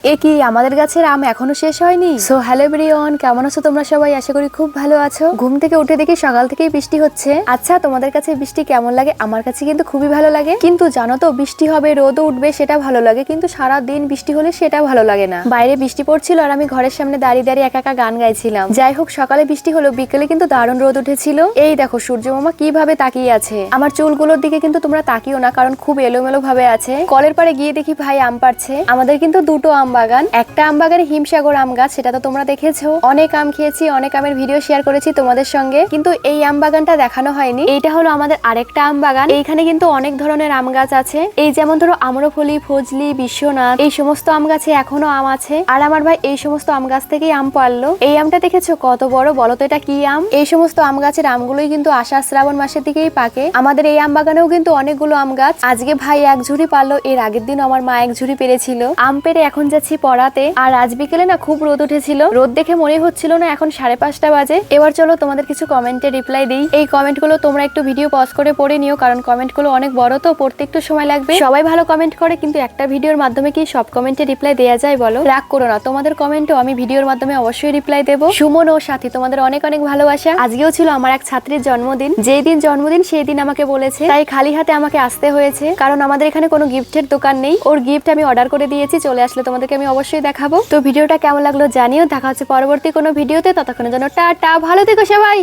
কি আমাদের গাছের আম এখনো শেষ হয়নি। সো হ্যালো এভরিওয়ান, কেমন আছো তোমরা সবাই? আশা করি খুব ভালো আছো। ঘুম থেকে উঠে দেখি সকাল থেকেই বৃষ্টি হচ্ছে। আচ্ছা, তোমাদের কাছে বৃষ্টি কেমন লাগে? আমার কাছে কিন্তু খুবই ভালো লাগে। কিন্তু জানো তো, বৃষ্টি হবে, রোদও উঠবে, সেটা ভালো লাগে, কিন্তু সারা দিন বৃষ্টি হলে সেটা ভালো লাগে না। বাইরে বৃষ্টি পড়ছিল আর আমি ঘরের সামনে দাঁড়িয়ে দাঁড়িয়ে একা একা গান গাইছিলাম। যাই হোক, সকালে বৃষ্টি হলো, বিকেলে কিন্তু দারুণ রোদ উঠেছিল। এই দেখো সূর্য মামা কিভাবে তাকিয়ে আছে। আমার চুলগুলোর দিকে কিন্তু তোমরা তাকিও না, কারণ খুব এলোমেলো ভাবে আছে। কলের পাড়ে গিয়ে দেখি ভাই আম পাড়ছে। আমাদের কিন্তু দুটো আম বাগান, একটা আম বাগানে হিমসাগর আম গাছ, সেটা তো তোমরা দেখেছো। অনেক আম খেয়েছি, অনেক আমের ভিডিও শেয়ার করেছি তোমাদের সঙ্গে, কিন্তু এই আম বাগানটা দেখানো হয়নি। এইটা হলো আমাদের আরেকটা আম বাগান। এইখানে কিন্তু অনেক ধরনের আম গাছ আছে। এই যেমন ধরো আম্রফলি, ফজলি, বিশ্বনাথ, এই সমস্ত আম গাছে এখনো আম আছে। আর আমার ভাই এই সমস্ত আম গাছ থেকেই আম পারলো। এই আমটা দেখেছো কত বড়? বলো তো এটা কি আম? এই সমস্ত আম গাছের আমগুলোই কিন্তু আষাঢ় শ্রাবণ মাসের দিকেই পাকে। আমাদের এই আম বাগানেও কিন্তু অনেকগুলো আম গাছ। আজকে ভাই এক ঝুড়ি পারলো, এর আগের দিন আমার মা এক ঝুড়ি পেরেছিল। আম পেরে এখন যাচ্ছি পড়াতে। আর আজ বিকেলে না খুব রোদ উঠেছিল, রোদ দেখে মনে হচ্ছিল না এখন 5:30 বাজে। এবার চলো তোমাদের কিছু কমেন্টে রিপ্লাই দিই। এই কমেন্টগুলো তোমরা একটু ভিডিও পজ করে পড়ে নিও, কারণ কমেন্টগুলো অনেক বড়, তো পড়তে একটু সময় লাগবে। সবাই ভালো কমেন্ট করে, কিন্তু একটা ভিডিওর মাধ্যমে কি সব কমেন্টে রিপ্লাই দেওয়া যায় বলো? রাগ করো না, তোমাদের কমেন্টও আমি ভিডিওর মাধ্যমে অবশ্যই রিপ্লাই দেবো। সুমন ও সাথী, তোমাদের অনেক অনেক ভালোবাসা। আজকেও ছিল আমার এক ছাত্রীর জন্মদিন। যেই দিন জন্মদিন সেই দিন আমাকে বলেছে, তাই খালি হাতে আমাকে আসতে হয়েছে, কারণ আমাদের এখানে কোনো গিফটের দোকান নেই। ওর গিফট আমি অর্ডার করে দিয়েছি, চলে আসলে তোমাদেরকে আমি অবশ্যই দেখাবো। তো ভিডিওটা কেমন লাগলো জানিও। দেখা হচ্ছে পরবর্তী কোনো ভিডিওতে, ততক্ষণের জন্য টাটা, ভালো থেকো সবাই।